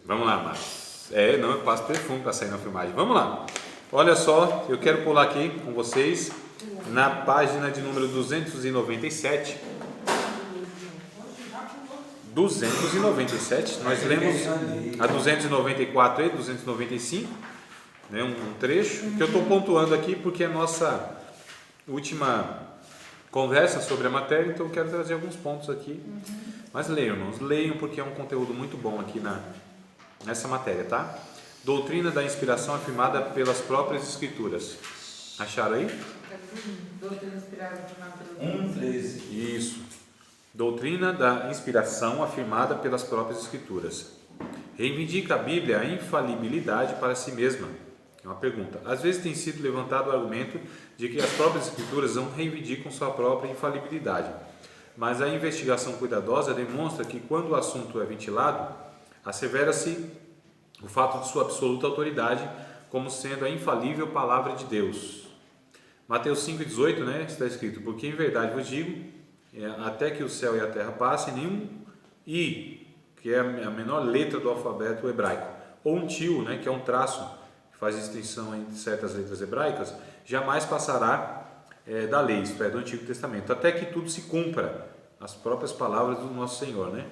Vamos lá, Marcos. Não, eu passo perfume para sair na filmagem. Vamos lá. Olha só, eu quero pular aqui com vocês na página de número 297. 297, nós lemos a 294 e 295, né, um trecho que eu estou pontuando aqui porque é a nossa última conversa sobre a matéria, então eu quero trazer alguns pontos aqui. Mas leiam, irmãos, leiam porque é um conteúdo muito bom aqui nessa matéria, tá? Doutrina da inspiração afirmada pelas próprias Escrituras. Acharam aí? Doutrina inspirada afirmada pelas 1:13. Isso. Doutrina da inspiração afirmada pelas próprias Escrituras. Reivindica a Bíblia a infalibilidade para si mesma? É uma pergunta. Às vezes tem sido levantado o argumento de que as próprias Escrituras não reivindicam sua própria infalibilidade, mas a investigação cuidadosa demonstra que quando o assunto é ventilado, assevera-se o fato de sua absoluta autoridade como sendo a infalível palavra de Deus. Mateus 5,18, né, está escrito: porque em verdade vos digo, até que o céu e a terra passem, nenhum i, que é a menor letra do alfabeto hebraico, ou um tio, né, que é um traço que faz distinção entre certas letras hebraicas, jamais passará da lei, isto é, do Antigo Testamento, até que tudo se cumpra, as próprias palavras do nosso Senhor, né?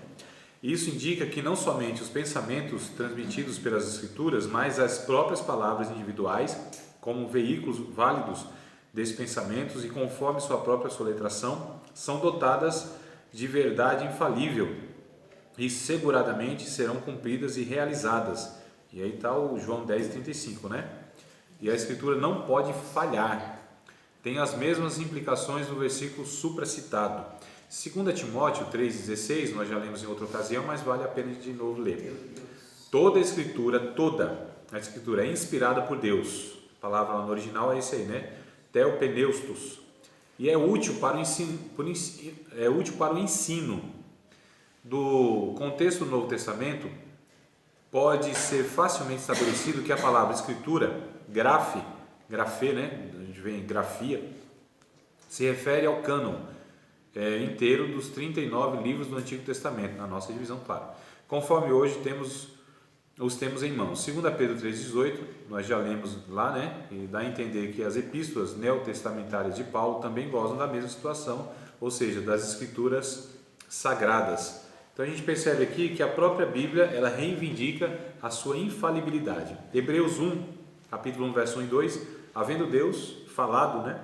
Isso indica que não somente os pensamentos transmitidos pelas Escrituras, mas as próprias palavras individuais, como veículos válidos desses pensamentos e conforme sua própria soletração, são dotadas de verdade infalível e seguradamente serão cumpridas e realizadas. E aí está o João 10,35, né? E a Escritura não pode falhar. Tem as mesmas implicações no versículo supracitado. 2 Timóteo 3,16, nós já lemos em outra ocasião, mas vale a pena de novo ler. Toda a Escritura é inspirada por Deus. A palavra lá no original é esse aí, né? Theopneustos. E é útil para o ensino. Do contexto do Novo Testamento, pode ser facilmente estabelecido que a palavra Escritura, grafê, né? A gente vem em grafia, se refere ao cânon inteiro dos 39 livros do Antigo Testamento, na nossa divisão, claro. Conforme hoje os temos em mãos. 2 Pedro 3,18, nós já lemos lá, né? E dá a entender que as epístolas neotestamentárias de Paulo também gozam da mesma situação, ou seja, das escrituras sagradas. Então a gente percebe aqui que a própria Bíblia, ela reivindica a sua infalibilidade. Hebreus 1, capítulo 1, verso 1 e 2, havendo Deus falado, né,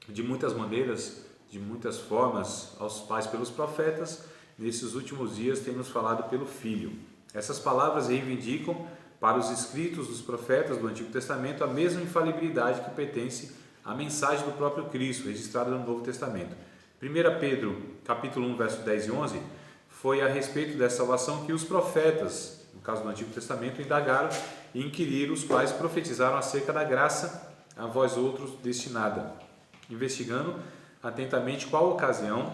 de muitas maneiras, de muitas formas aos pais pelos profetas, nesses últimos dias tem nos falado pelo Filho. Essas palavras reivindicam para os escritos dos profetas do Antigo Testamento a mesma infalibilidade que pertence à mensagem do próprio Cristo, registrada no Novo Testamento. 1 Pedro, capítulo 1, verso 10 e 11, foi a respeito dessa salvação que os profetas, no caso do Antigo Testamento, indagaram e inquiriram, os quais profetizaram acerca da graça a vós outros destinada, investigando atentamente qual ocasião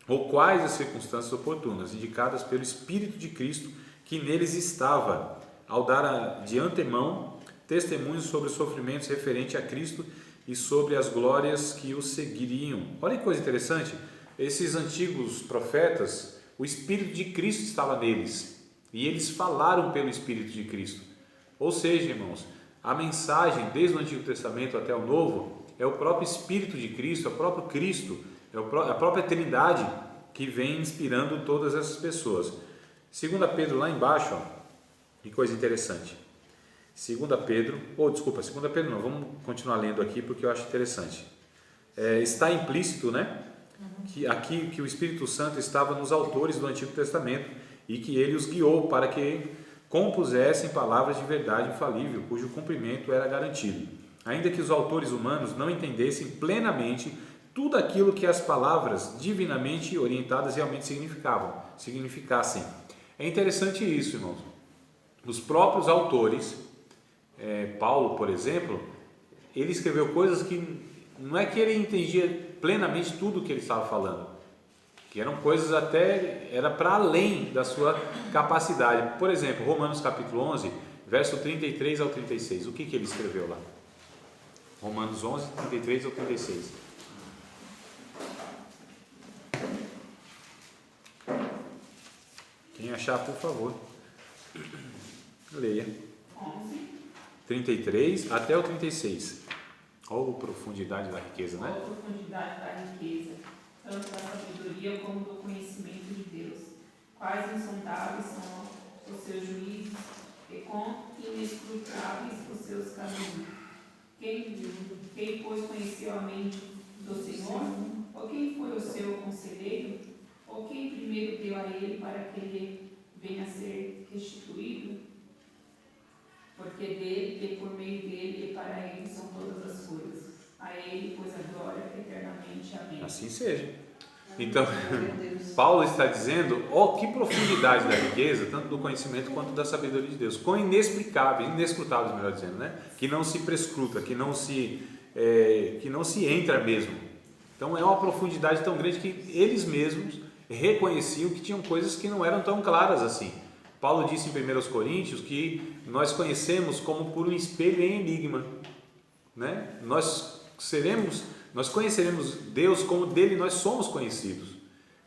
ou quais as circunstâncias oportunas indicadas pelo Espírito de Cristo que neles estava, ao dar de antemão testemunhos sobre os sofrimentos referentes a Cristo e sobre as glórias que o seguiriam. Olha que coisa interessante, esses antigos profetas, o Espírito de Cristo estava neles e eles falaram pelo Espírito de Cristo. Ou seja, irmãos, a mensagem desde o Antigo Testamento até o Novo é o próprio Espírito de Cristo, é o próprio Cristo, é a própria Trindade que vem inspirando todas essas pessoas. 2 Pedro lá embaixo, ó, que coisa interessante. 2 Pedro não, vamos continuar lendo aqui porque eu acho interessante. Está implícito, né, que aqui que o Espírito Santo estava nos autores do Antigo Testamento e que ele os guiou para que compusessem palavras de verdade infalível, cujo cumprimento era garantido. Ainda que os autores humanos não entendessem plenamente tudo aquilo que as palavras divinamente orientadas realmente significassem. É interessante isso, irmãos. Os próprios autores, Paulo, por exemplo, ele escreveu coisas que não é que ele entendia plenamente tudo o que ele estava falando, que eram coisas era para além da sua capacidade. Por exemplo, Romanos capítulo 11, verso 33 ao 36, o que ele escreveu lá? Romanos 11, 33 ao 36. Quem achar, por favor. Leia. 11. 33 até o 36. Olha a profundidade da riqueza, Qual a né? profundidade da riqueza, tanto da sabedoria como do conhecimento de Deus? Quais insondáveis são os seus juízos e quão inescrutáveis os seus caminhos? Quem pois conheceu a mente do Senhor? Ou quem foi o seu conselheiro? Ou quem primeiro deu a ele para que ele venha a ser restituído? Porque dele, e por meio dele, e para ele são todas as coisas. A ele, pois, a glória eternamente. Amém. Assim seja. Então, Meu Deus. Paulo está dizendo, ó, que profundidade da riqueza, tanto do conhecimento quanto da sabedoria de Deus. Quão inexplicáveis, inescrutáveis, melhor dizendo, né? Que não se prescruta, que não se entra mesmo. Então, é uma profundidade tão grande que eles mesmos reconheciam que tinham coisas que não eram tão claras assim. Paulo disse em 1 Coríntios que nós conhecemos como por um espelho em enigma, né? Nós conheceremos Deus como dele nós somos conhecidos.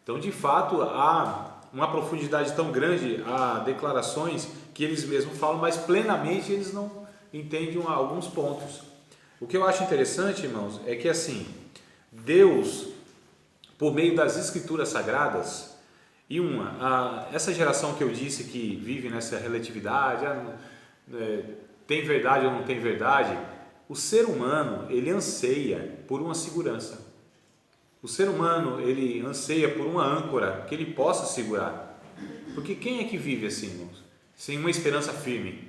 Então, de fato, há uma profundidade tão grande, há declarações que eles mesmos falam, mas plenamente eles não entendem alguns pontos. O que eu acho interessante, irmãos, é que assim, Deus, por meio das Escrituras Sagradas, e essa geração que eu disse que vive nessa relatividade, tem verdade ou não tem verdade, o ser humano, ele anseia por uma segurança. O ser humano, ele anseia por uma âncora que ele possa segurar. Porque quem é que vive assim, irmãos? Sem uma esperança firme,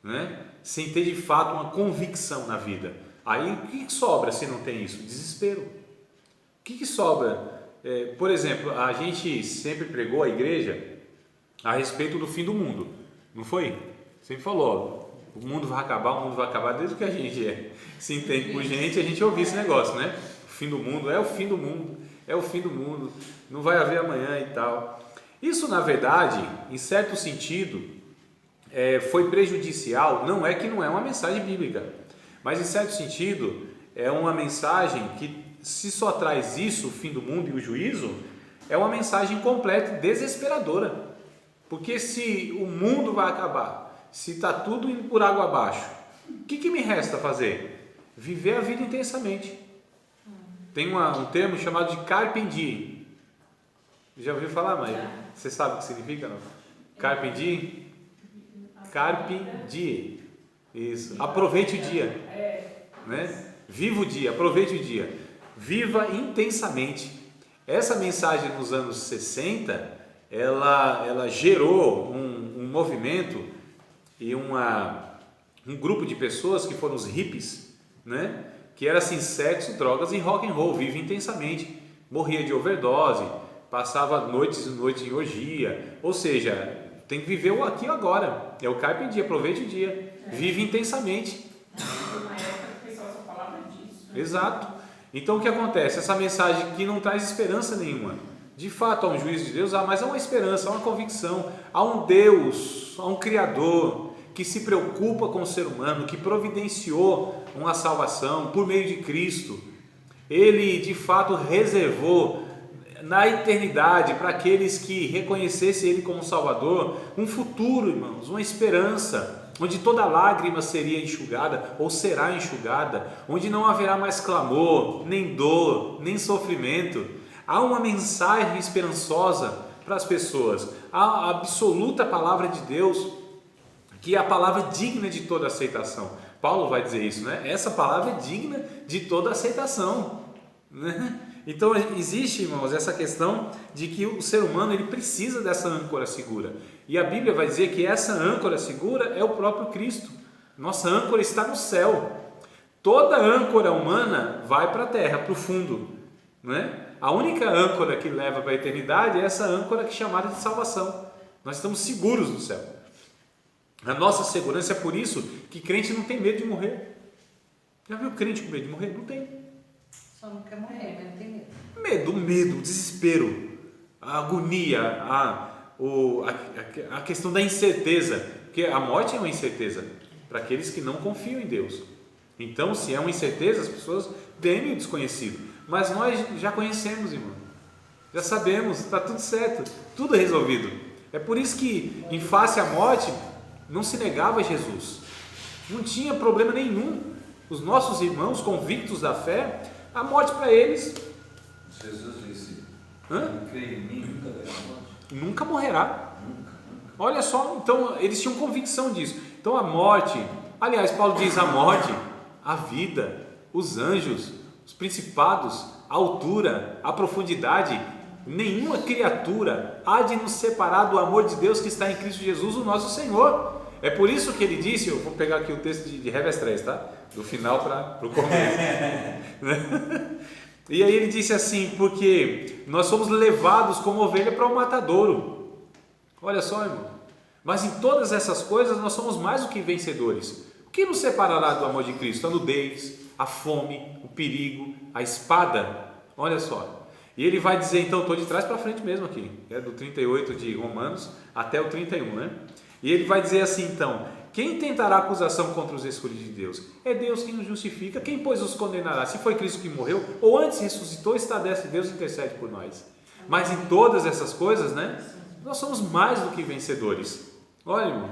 né? Sem ter de fato uma convicção na vida. Aí o que sobra se não tem isso? Desespero. O que sobra? Por exemplo, a gente sempre pregou a igreja a respeito do fim do mundo, não foi? Sempre falou, o mundo vai acabar desde que a gente se entende por gente, a gente ouviu esse negócio, né? O fim do mundo, é o fim do mundo, não vai haver amanhã e tal. Isso, na verdade, em certo sentido, foi prejudicial, não é que não é uma mensagem bíblica, mas em certo sentido é uma mensagem que, se só traz isso, o fim do mundo e o juízo, é uma mensagem completa e desesperadora. Porque se o mundo vai acabar, se está tudo indo por água abaixo, o que me resta fazer? Viver a vida intensamente. Tem um termo chamado de carpe diem. Já ouviu falar, Maria? Você sabe o que significa, não? Carpe diem? Carpe diem. Isso. Aproveite o dia. Né? Viva o dia, aproveite o dia. Viva intensamente. Essa mensagem nos anos 60, ela gerou um movimento e um grupo de pessoas que foram os hippies, né? Que era assim, sexo, drogas e rock and roll, vive intensamente, morria de overdose, passava noites e noites em orgia, ou seja, tem que viver o aqui e agora, é o carpe diem, aproveite o dia, vive intensamente. Uma época que o pessoal só falava disso. Exato. Então o que acontece? Essa mensagem que não traz esperança nenhuma. De fato há um juízo de Deus, mas há uma esperança, há uma convicção, há um Deus, há um Criador que se preocupa com o ser humano, que providenciou uma salvação por meio de Cristo. Ele de fato reservou na eternidade para aqueles que reconhecessem Ele como Salvador um futuro, irmãos, uma esperança, onde toda lágrima seria enxugada ou será enxugada, onde não haverá mais clamor, nem dor, nem sofrimento. Há uma mensagem esperançosa para as pessoas, a absoluta palavra de Deus, que é a palavra digna de toda aceitação. Paulo vai dizer isso, né? Essa palavra é digna de toda aceitação, né? Então existe, irmãos, essa questão de que o ser humano ele precisa dessa âncora segura. E a Bíblia vai dizer que essa âncora segura é o próprio Cristo. Nossa âncora está no céu. Toda âncora humana vai para a terra, para o fundo, né? A única âncora que leva para a eternidade é essa âncora que é chamada de salvação. Nós estamos seguros no céu. A nossa segurança é por isso que crente não tem medo de morrer. Já viu crente com medo de morrer? Não tem. Só não quer morrer, mas não tem medo. Medo, desespero, a agonia, a questão da incerteza, porque a morte é uma incerteza para aqueles que não confiam em Deus. Então, se é uma incerteza, as pessoas temem o desconhecido, mas nós já conhecemos, irmão, já sabemos, está tudo certo, tudo resolvido. É por isso que, em face à morte, não se negava a Jesus. Não tinha problema nenhum. Os nossos irmãos convictos da fé, a morte para eles... Jesus disse, quem crê em mim nunca verá a morte. Nunca morrerá. Nunca. Olha só, então eles tinham convicção disso. Então a morte, aliás, Paulo diz a morte, a vida, os anjos, os principados, a altura, a profundidade, nenhuma criatura há de nos separar do amor de Deus que está em Cristo Jesus, o nosso Senhor. É por isso que ele disse, eu vou pegar aqui o texto de Revés, tá? Do final para o começo. E aí ele disse assim, porque nós somos levados como ovelha para o matadouro. Olha só, irmão. Mas em todas essas coisas nós somos mais do que vencedores. O que nos separará do amor de Cristo? A nudez, a fome, o perigo, a espada. Olha só. E ele vai dizer, então, estou de trás para frente mesmo aqui, do 38 de Romanos até o 31, né? E ele vai dizer assim, então, quem tentará acusação contra os escolhidos de Deus? É Deus quem nos justifica. Quem, pois, os condenará? Se foi Cristo que morreu, ou antes ressuscitou, está à destra de Deus e intercede por nós. Mas em todas essas coisas, né, nós somos mais do que vencedores. Olha, irmão,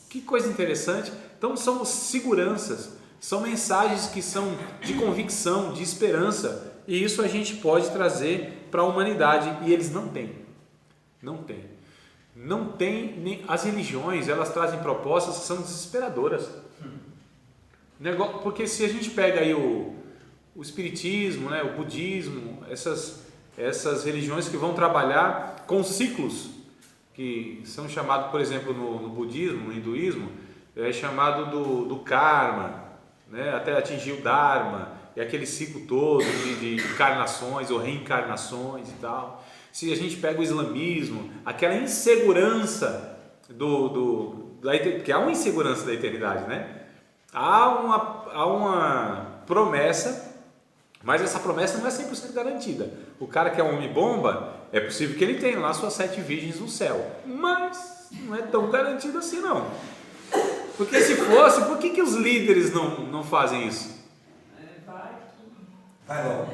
que coisa interessante. Então são seguranças, são mensagens que são de convicção, de esperança, e isso a gente pode trazer para a humanidade, e eles não têm. Não tem, nem as religiões, elas trazem propostas que são desesperadoras. Porque se a gente pega aí o espiritismo, né, o budismo, essas religiões que vão trabalhar com ciclos, que são chamados, por exemplo, no budismo, no hinduísmo, é chamado do karma, né, até atingir o dharma, é aquele ciclo todo de encarnações ou reencarnações e tal. Se a gente pega o islamismo, aquela insegurança que há uma insegurança da eternidade, né? Há uma promessa, mas essa promessa não é 100% garantida. O cara que é um homem-bomba, é possível que ele tenha lá suas 7 virgens no céu, mas não é tão garantido assim não. Porque se fosse, por que os líderes não fazem isso? Vai logo.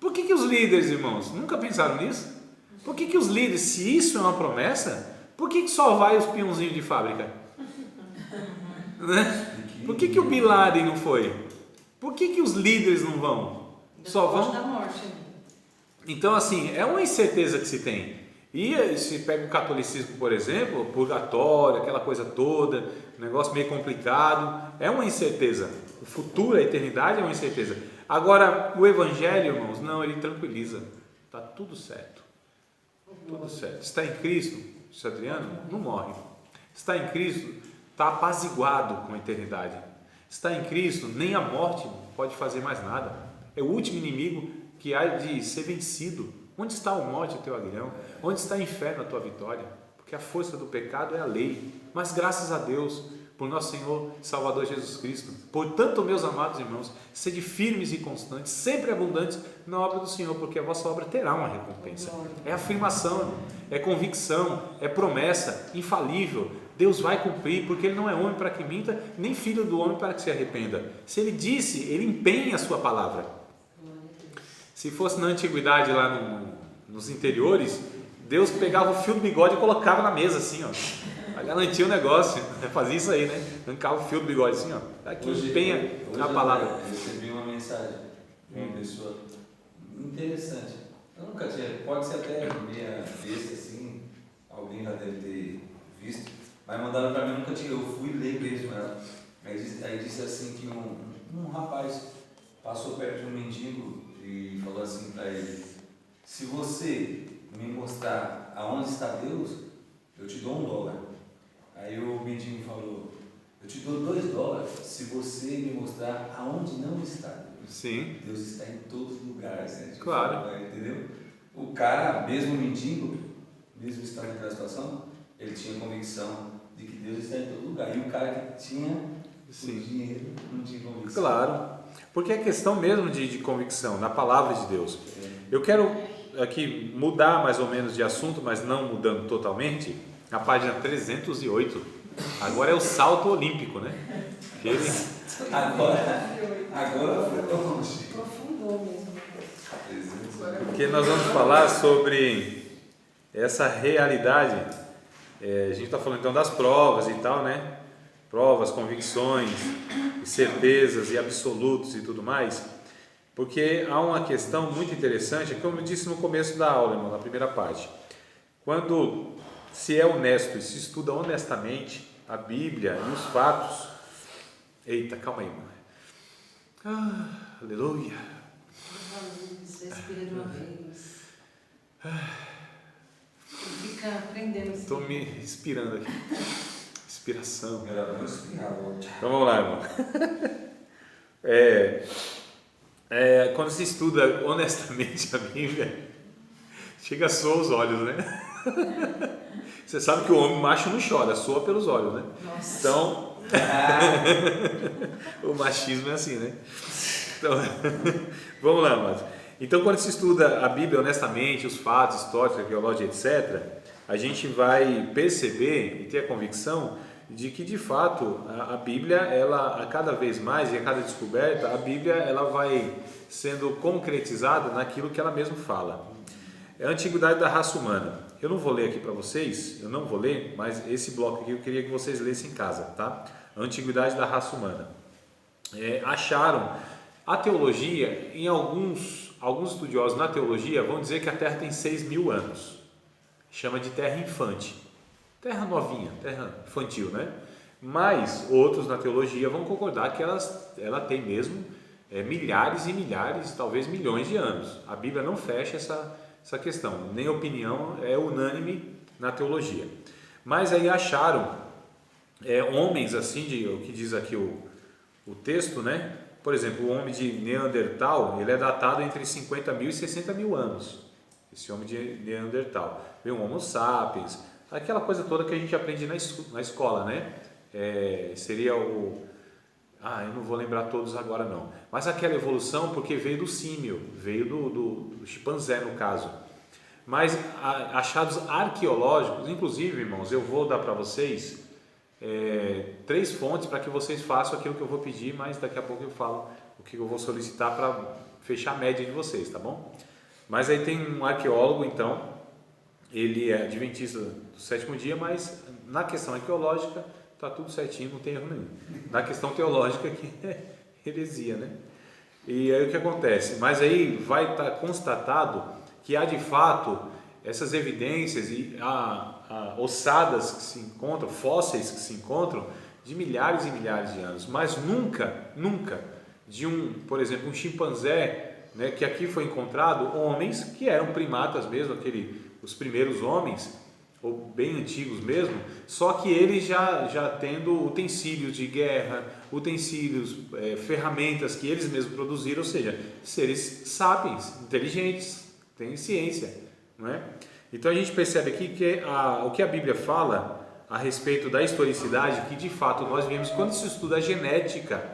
Por que os líderes, irmãos, nunca pensaram nisso? Por que os líderes, se isso é uma promessa, por que só vai os peãozinhos de fábrica? Né? Por que o Bin Laden não foi? Por que os líderes não vão? Só vão? Da morte. Então, assim, é uma incerteza que se tem. E se pega o catolicismo, por exemplo, purgatório, aquela coisa toda, negócio meio complicado, é uma incerteza. O futuro, a eternidade é uma incerteza. Agora, o evangelho, irmãos, não, ele tranquiliza. Está tudo certo. Tudo certo. Está em Cristo, Adriano, não morre. Está em Cristo, está apaziguado com a eternidade. Está em Cristo, nem a morte pode fazer mais nada. É o último inimigo que há de ser vencido. Onde está a morte, o teu aguilhão? Onde está o inferno, a tua vitória? Porque a força do pecado é a lei. Mas graças a Deus, por nosso Senhor e Salvador Jesus Cristo. Portanto, meus amados irmãos, sede firmes e constantes, sempre abundantes na obra do Senhor, porque a vossa obra terá uma recompensa. É afirmação, é convicção, é promessa infalível. Deus vai cumprir, porque Ele não é homem para que minta, nem filho do homem para que se arrependa. Se Ele disse, Ele empenha a sua palavra. Se fosse na antiguidade, lá nos interiores, Deus pegava o fio do bigode e colocava na mesa assim, ó, para garantir o negócio. Fazia isso aí, né? Arrancava o fio do bigode assim, ó. Aqui empenha a palavra. Eu recebi uma mensagem de uma pessoa interessante. Eu nunca tinha, pode ser até meia besta assim, alguém já deve ter visto, mas mandaram para mim, eu nunca tinha, eu fui ler mesmo ela. Aí disse assim que um rapaz passou perto de um mendigo e falou assim para ele: se você me mostrar aonde está Deus, eu te dou $1. Aí o mendigo falou: eu te dou $2 se você me mostrar aonde não está Deus. Sim. Deus está em todos os lugares, né? Claro. Entendeu? O cara, mesmo mendigo, mesmo estando naquela situação, ele tinha convicção de que Deus está em todo lugar. E o cara que tinha o dinheiro não tinha convicção. Claro. Porque é questão mesmo de convicção, na palavra de Deus. Eu quero aqui mudar mais ou menos de assunto, mas não mudando totalmente, a página 308. Agora é o salto olímpico, né? Agora foi longe. Profundou mesmo. Porque nós vamos falar sobre essa realidade A gente está falando então das provas e tal, né? Provas, convicções, certezas e absolutos e tudo mais, porque há uma questão muito interessante, como eu disse no começo da aula, irmão, na primeira parte. Quando se é honesto e se estuda honestamente a Bíblia e os fatos. Eita, calma aí, irmão. Aleluia. Respira de uma vez. Fica aprendendo. Estou me inspirando aqui. Inspiração. Então vamos lá, irmão. Quando se estuda honestamente a Bíblia, chega a soar os olhos, né? Você sabe que o homem macho não chora, soa pelos olhos, né? Nossa. Então, o machismo é assim, né? Então, vamos lá, mas. Então, quando se estuda a Bíblia honestamente, os fatos históricos, arqueológicos, etc., a gente vai perceber e ter a convicção de que, de fato, a Bíblia, ela, a cada vez mais e a cada descoberta, a Bíblia ela vai sendo concretizada naquilo que ela mesma fala. É a antiguidade da raça humana. Eu não vou ler aqui para vocês, eu não vou ler, mas esse bloco aqui eu queria que vocês lessem em casa, tá? A antiguidade da raça humana. Acharam a teologia, em alguns estudiosos na teologia vão dizer que a Terra tem 6.000 anos. Chama de terra infante. Terra novinha, terra infantil, né? Mas outros na teologia vão concordar que ela tem mesmo milhares e milhares, talvez milhões de anos. A Bíblia não fecha essa questão, nem a opinião é unânime na teologia. Mas aí acharam homens assim, o que diz aqui o texto, né? Por exemplo, o homem de Neandertal, ele é datado entre 50.000 e 60.000 anos. Esse homem de Neandertal. Vem o Homo sapiens, aquela coisa toda que a gente aprende na escola, né? Seria eu não vou lembrar todos agora não. Mas aquela evolução porque veio do símio, veio do chimpanzé no caso. Mas achados arqueológicos, inclusive, irmãos, eu vou dar para vocês 3 fontes para que vocês façam aquilo que eu vou pedir, mas daqui a pouco eu falo o que eu vou solicitar para fechar a média de vocês, tá bom? Mas aí tem um arqueólogo, então, ele é adventista do 7º dia, mas na questão arqueológica está tudo certinho, não tem erro nenhum. Na questão teológica que é heresia, né? E aí o que acontece? Mas aí vai estar constatado que há de fato essas evidências e ossadas que se encontram, fósseis que se encontram de milhares e milhares de anos, mas nunca de por exemplo, um chimpanzé, né, que aqui foi encontrado homens que eram primatas mesmo, os primeiros homens, ou bem antigos mesmo, só que eles já tendo utensílios de guerra, utensílios, ferramentas que eles mesmos produziram, ou seja, seres sapiens, inteligentes, têm ciência, não é? Então a gente percebe aqui que o que a Bíblia fala a respeito da historicidade, que de fato nós vemos quando se estuda a genética,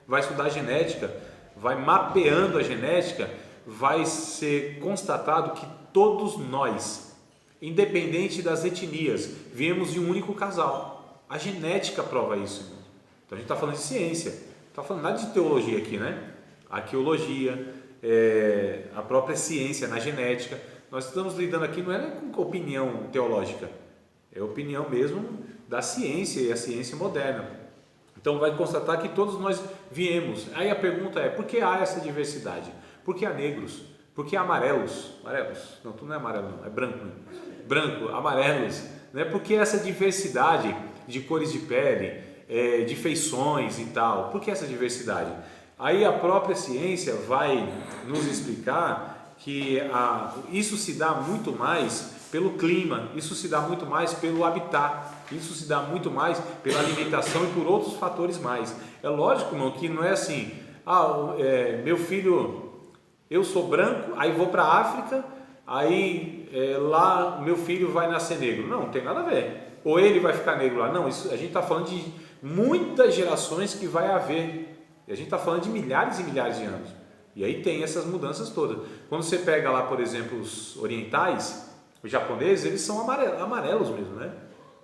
vai estudar a genética, vai mapeando a genética, vai ser constatado que todos nós, independente das etnias, viemos de um único casal. A genética prova isso, irmão. Então a gente está falando de ciência, não está falando nada de teologia aqui, né? Arqueologia, a própria ciência na genética. Nós estamos lidando aqui não é com opinião teológica, é opinião mesmo da ciência e a ciência moderna. Então vai constatar que todos nós viemos. Aí a pergunta é, por que há essa diversidade? Por que há negros? Por que há amarelos? Não, tu não é amarelo não, é branco. Né? Branco, amarelos. Né? Por que essa diversidade de cores de pele, de feições e tal? Por que essa diversidade? Aí a própria ciência vai nos explicar que isso se dá muito mais pelo clima, isso se dá muito mais pelo habitat, isso se dá muito mais pela alimentação e por outros fatores mais. É lógico, irmão, que não é assim, meu filho, eu sou branco, aí vou para a África, aí lá meu filho vai nascer negro. Não tem nada a ver. Ou ele vai ficar negro lá. Não, isso, a gente está falando de muitas gerações que vai haver. E a gente está falando de milhares e milhares de anos. E aí tem essas mudanças todas. Quando você pega lá, por exemplo, os orientais, os japoneses, eles são amarelos mesmo, né?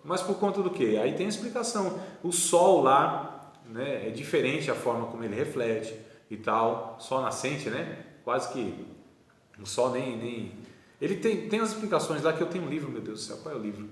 Mas por conta do quê? Aí tem a explicação. O sol lá, né, é diferente a forma como ele reflete e tal. Sol nascente, né? Quase que o sol nem... Ele tem as explicações lá que eu tenho um livro, meu Deus do céu, qual é o livro?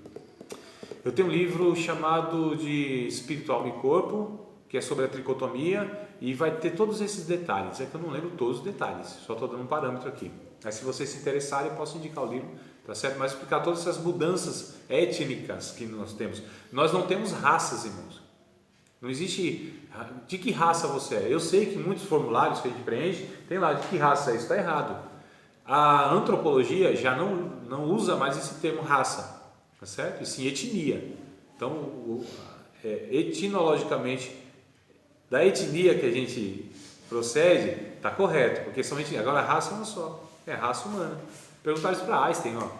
Eu tenho um livro chamado de Espírito, Alma e Corpo, que é sobre a tricotomia, e vai ter todos esses detalhes. É que eu não lembro todos os detalhes, só estou dando um parâmetro aqui. Mas se vocês se interessarem, eu posso indicar o livro, tá certo? Mas explicar todas essas mudanças étnicas que nós temos. Nós não temos raças, irmãos. Não existe de que raça você é. Eu sei que muitos formulários que a gente preenche, tem lá de que raça é, isso está errado. A antropologia já não usa mais esse termo raça, tá certo? E sim etnia. Então, etimologicamente, da etnia que a gente procede, está correto, porque são etnias. Agora, a raça é uma só, é a raça humana. Perguntaram isso para Einstein, ó. Ele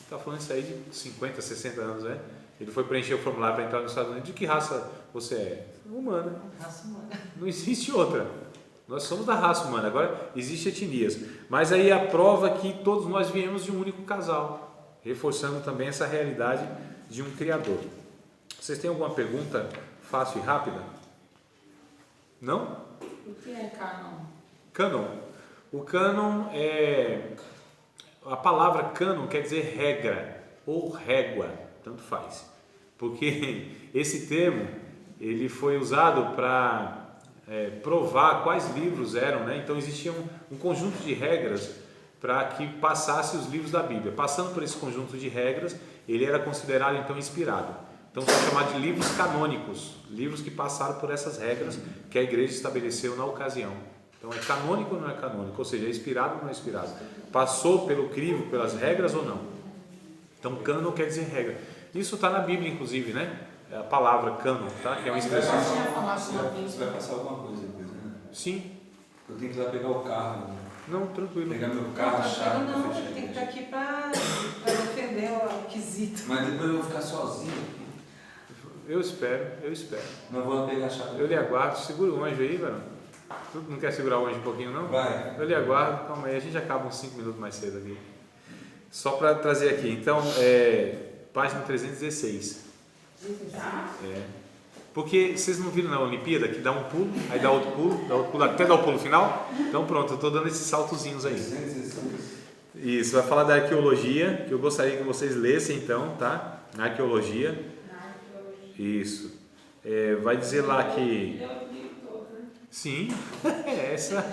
está falando isso aí de 50, 60 anos, né? Ele foi preencher o formulário para entrar nos Estados Unidos. De que raça você é? Humana. Raça humana. Não existe outra. Nós somos da raça humana. Agora, existem etnias. Mas aí a prova que todos nós viemos de um único casal, reforçando também essa realidade de um Criador. Vocês têm alguma pergunta fácil e rápida? Não? O que é cânon? Cânon. O cânon é... A palavra cânon quer dizer regra ou régua, tanto faz. Porque esse termo ele foi usado para provar quais livros eram, né? Então existia um conjunto de regras para que passasse os livros da Bíblia. Passando por esse conjunto de regras, ele era considerado então inspirado. Então foi chamado de livros canônicos, livros que passaram por essas regras que a igreja estabeleceu na ocasião. Então é canônico ou não é canônico? Ou seja, é inspirado ou não é inspirado? Passou pelo crivo, pelas regras ou não? Então cânon quer dizer regra. Isso está na Bíblia inclusive, né? A palavra cânon, tá? Que é uma expressão. Você vai passar alguma coisa depois, né? Sim. Eu tenho que ir lá pegar o carro. Né? Não, tranquilo. Pegar meu carro, a chave. Não, ele tem que estar aqui para defender o quesito. Mas depois eu vou ficar sozinho. Eu espero. Não vou lá pegar a chave. Eu lhe aguardo. Segura o anjo aí, velho. Tu não quer segurar o anjo um pouquinho, não? Vai. Eu lhe aguardo. Calma aí, a gente acaba uns 5 minutos mais cedo aqui. Só para trazer aqui. Então, página 316. Porque vocês não viram na Olimpíada que dá um pulo, aí dá outro pulo, até dar o pulo final? Então pronto, eu estou dando esses saltozinhos aí. Isso, vai falar da arqueologia, que eu gostaria que vocês lessem então, tá? Na arqueologia. Isso. Vai dizer lá que... Sim, essa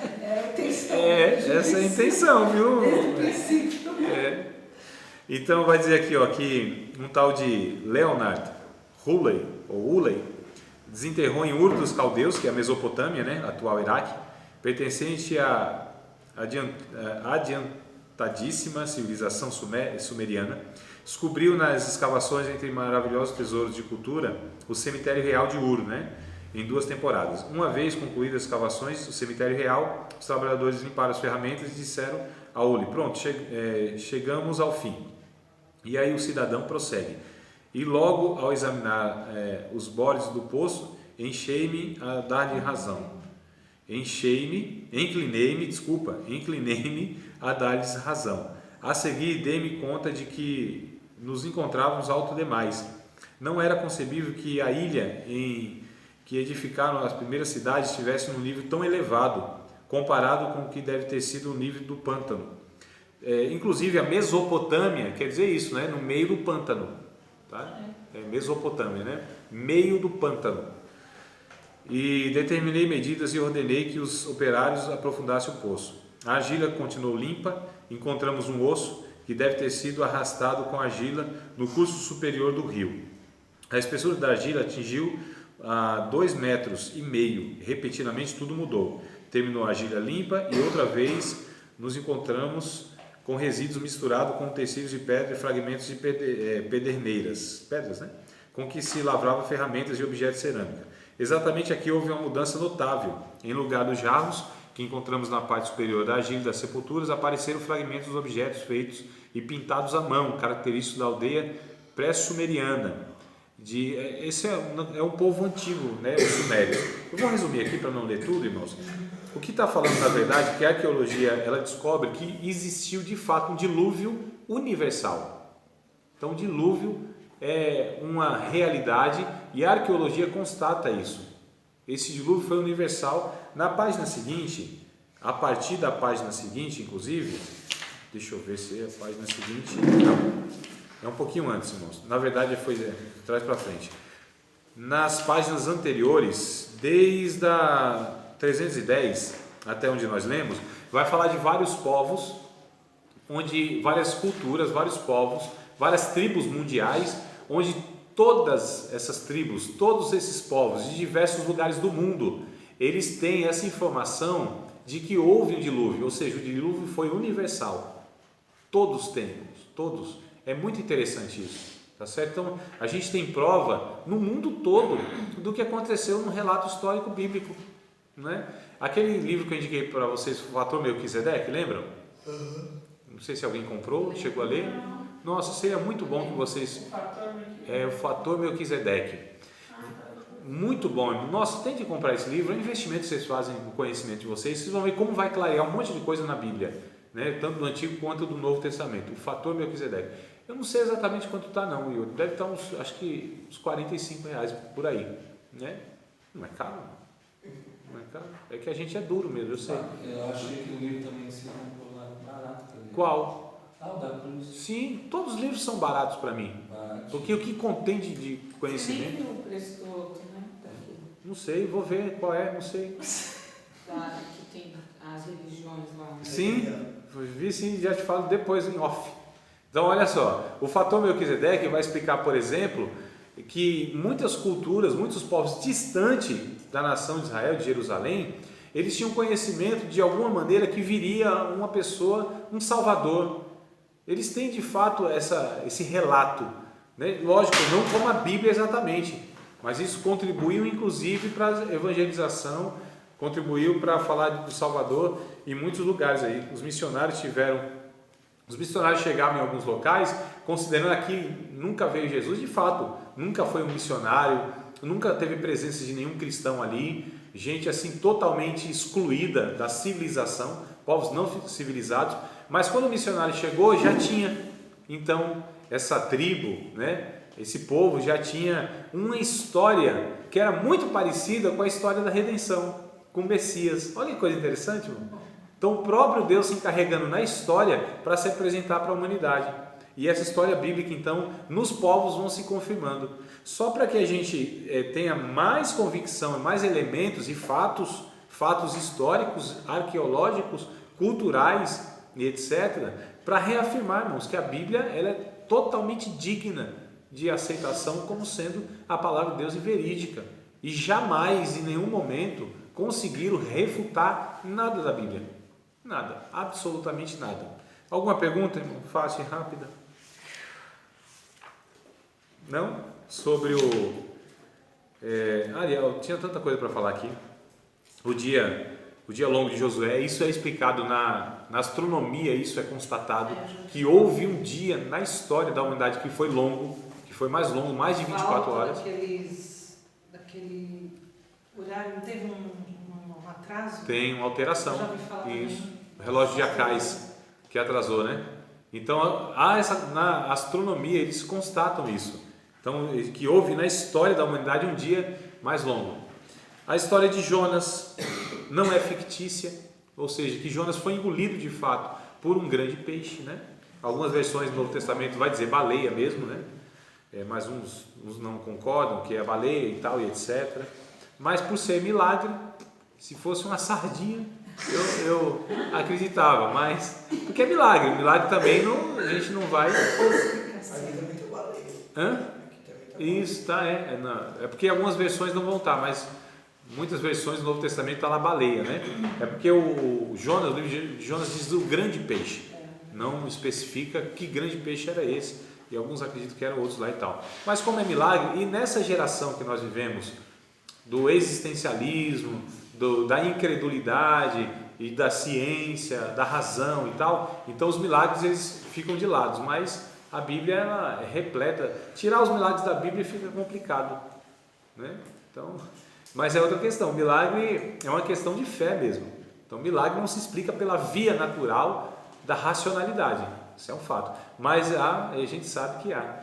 é a intenção, viu? Então vai dizer aqui, ó, que um tal de Leonard Uley desenterrou em Ur dos Caldeus, que é a Mesopotâmia, né, atual Iraque, pertencente à adiantadíssima civilização sumeriana, descobriu nas escavações entre maravilhosos tesouros de cultura o cemitério real de Ur, né, em 2 temporadas. Uma vez concluídas as escavações, o cemitério real, os trabalhadores limparam as ferramentas e disseram a Uley: pronto, chegamos ao fim. E aí o cidadão prossegue: e logo ao examinar os bordes do poço, enchei-me a dar-lhe razão. Inclinei-me a dar-lhes razão. A seguir, dei-me conta de que nos encontrávamos alto demais. Não era concebível que a ilha em que edificaram as primeiras cidades estivesse num nível tão elevado, comparado com o que deve ter sido o nível do pântano. Inclusive a Mesopotâmia quer dizer isso, né? No meio do pântano, tá? Mesopotâmia, né? Meio do pântano. E determinei medidas e ordenei que os operários aprofundassem o poço. A argila continuou limpa, encontramos um osso que deve ter sido arrastado com argila no curso superior do rio. A espessura da argila atingiu a 2,5 metros. Repetidamente tudo mudou. Terminou a argila limpa e outra vez nos encontramos com resíduos misturados com tecidos de pedra e fragmentos de pederneiras, pedras, né? Com que se lavrava ferramentas e objetos de cerâmica. Exatamente aqui houve uma mudança notável. Em lugar dos jarros que encontramos na parte superior da argila das sepulturas, apareceram fragmentos dos objetos feitos e pintados à mão, característicos da aldeia pré-sumeriana. Esse é um povo antigo, né, os sumérios. Eu vou resumir aqui para não ler tudo, irmãos. O que está falando, na verdade, é que a arqueologia ela descobre que existiu de fato um dilúvio universal. Então, o dilúvio é uma realidade e a arqueologia constata isso. Esse dilúvio foi universal. Na página seguinte, a partir da página seguinte, inclusive, deixa eu ver se é a página seguinte. Não. É um pouquinho antes, irmãos. Na verdade, foi de trás para frente. Nas páginas anteriores, desde a 310 até onde nós lemos, vai falar de vários povos, onde várias culturas, vários povos, várias tribos mundiais, onde todas essas tribos, todos esses povos de diversos lugares do mundo, eles têm essa informação de que houve um dilúvio, ou seja, o dilúvio foi universal. Todos têm, todos. É muito interessante isso, tá certo? Então, a gente tem prova no mundo todo do que aconteceu no relato histórico bíblico, né? Aquele livro que eu indiquei para vocês, o Fator Melquisedeque, lembram? Não sei se alguém comprou, chegou a ler. Nossa, seria muito bom que vocês... o Fator Melquisedeque. Muito bom. Nossa, tem que comprar esse livro. É um investimento que vocês fazem no conhecimento de vocês. Vocês vão ver como vai clarear um monte de coisa na Bíblia, né? Tanto do Antigo quanto do Novo Testamento. O Fator Melquisedeque. Eu não sei exatamente quanto está não, Yuri. Deve estar acho que uns R$45 por aí, né? Não é caro, não é caro. É que a gente é duro mesmo, eu sei. Eu achei que o livro também se comprou barato. Qual? O da Cruz. Sim, todos os livros são baratos para mim. Barato. Porque o que contém de conhecimento... Você nem viu o preço do outro, né? Daqui. Não sei, vou ver qual é, não sei. Claro, que tem as religiões lá. Né? Sim, vi sim, já te falo depois em off. Então olha só, o Fator Melquisedeque vai explicar, por exemplo, que muitas culturas, muitos povos distantes da nação de Israel, de Jerusalém, eles tinham conhecimento de alguma maneira que viria uma pessoa, um salvador. Eles têm de fato esse relato, né? Lógico, não como a Bíblia exatamente, mas isso contribuiu inclusive para a evangelização, contribuiu para falar do Salvador em muitos lugares aí. Os missionários chegavam em alguns locais, considerando aqui nunca veio Jesus, de fato, nunca foi um missionário, nunca teve presença de nenhum cristão ali, gente assim totalmente excluída da civilização, povos não civilizados, mas quando o missionário chegou já tinha, então, essa tribo, né? Esse povo já tinha uma história que era muito parecida com a história da redenção, com o Messias. Olha que coisa interessante, irmão. Então o próprio Deus se encarregando na história para se apresentar para a humanidade. E essa história bíblica, então, nos povos vão se confirmando. Só para que a gente tenha mais convicção, mais elementos e fatos históricos, arqueológicos, culturais e etc., para reafirmar, irmãos, que a Bíblia ela é totalmente digna de aceitação como sendo a palavra de Deus e verídica. E jamais, em nenhum momento, conseguiram refutar nada da Bíblia. Nada, absolutamente nada. Alguma pergunta, irmão? Fácil e rápida? Não? Sobre Ariel, tinha tanta coisa para falar aqui. O dia longo de Josué, isso é explicado na astronomia, isso é constatado, que houve um dia na história da humanidade que foi longo, que foi mais longo, mais de 24 horas. Daquele horário, não teve um atraso? Tem uma alteração. Eu já ouvi falar isso. também. O relógio de Acais, que atrasou, né? Então, na astronomia eles constatam isso. Então, que houve na história da humanidade um dia mais longo. A história de Jonas não é fictícia, ou seja, que Jonas foi engolido de fato por um grande peixe, né? Algumas versões do Novo Testamento vai dizer baleia mesmo, né? Mas uns não concordam que é baleia e tal e etc. Mas por ser milagre, se fosse uma sardinha, eu acreditava, mas porque é milagre também não, a gente não vai. Aqui também tem baleia. Hã? Isso, tá, é porque algumas versões não vão estar, mas muitas versões do Novo Testamento está lá baleia, né? É porque o livro de Jonas diz o grande peixe, não especifica que grande peixe era esse, e alguns acreditam que eram outros lá e tal. Mas como é milagre, e nessa geração que nós vivemos, do existencialismo, da incredulidade e da ciência, da razão e tal, então os milagres eles ficam de lado, mas a Bíblia ela é repleta. Tirar os milagres da Bíblia fica complicado, né? Então, mas é outra questão. Milagre é uma questão de fé mesmo. Então, milagre não se explica pela via natural da racionalidade. Isso é um fato. Mas a gente sabe que há.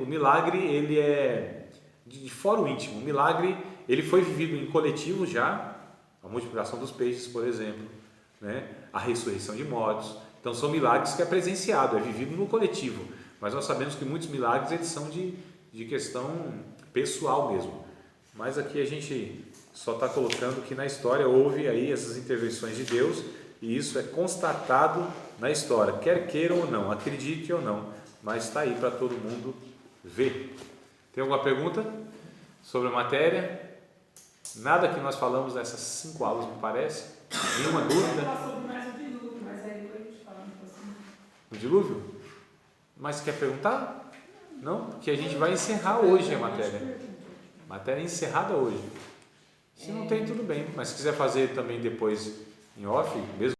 O milagre ele é de fora o íntimo. O milagre ele foi vivido em coletivo já. A multiplicação dos peixes, por exemplo, né? A ressurreição de mortos. Então são milagres que é presenciado, é vivido no coletivo. Mas nós sabemos que muitos milagres eles são de questão pessoal mesmo. Mas aqui a gente só está colocando que na história houve aí essas intervenções de Deus e isso é constatado na história, quer queiram ou não, acredite ou não, mas está aí para todo mundo ver. Tem alguma pergunta sobre a matéria? Nada que nós falamos nessas 5 aulas, me parece? Nenhuma dúvida? Falar sobre mais o dilúvio, mas aí depois a gente fala um pouquinho. O dilúvio? Mas quer perguntar? Não? Porque a gente vai encerrar hoje a matéria. Matéria encerrada hoje. Se não tem, tudo bem. Mas se quiser fazer também depois em off, mesmo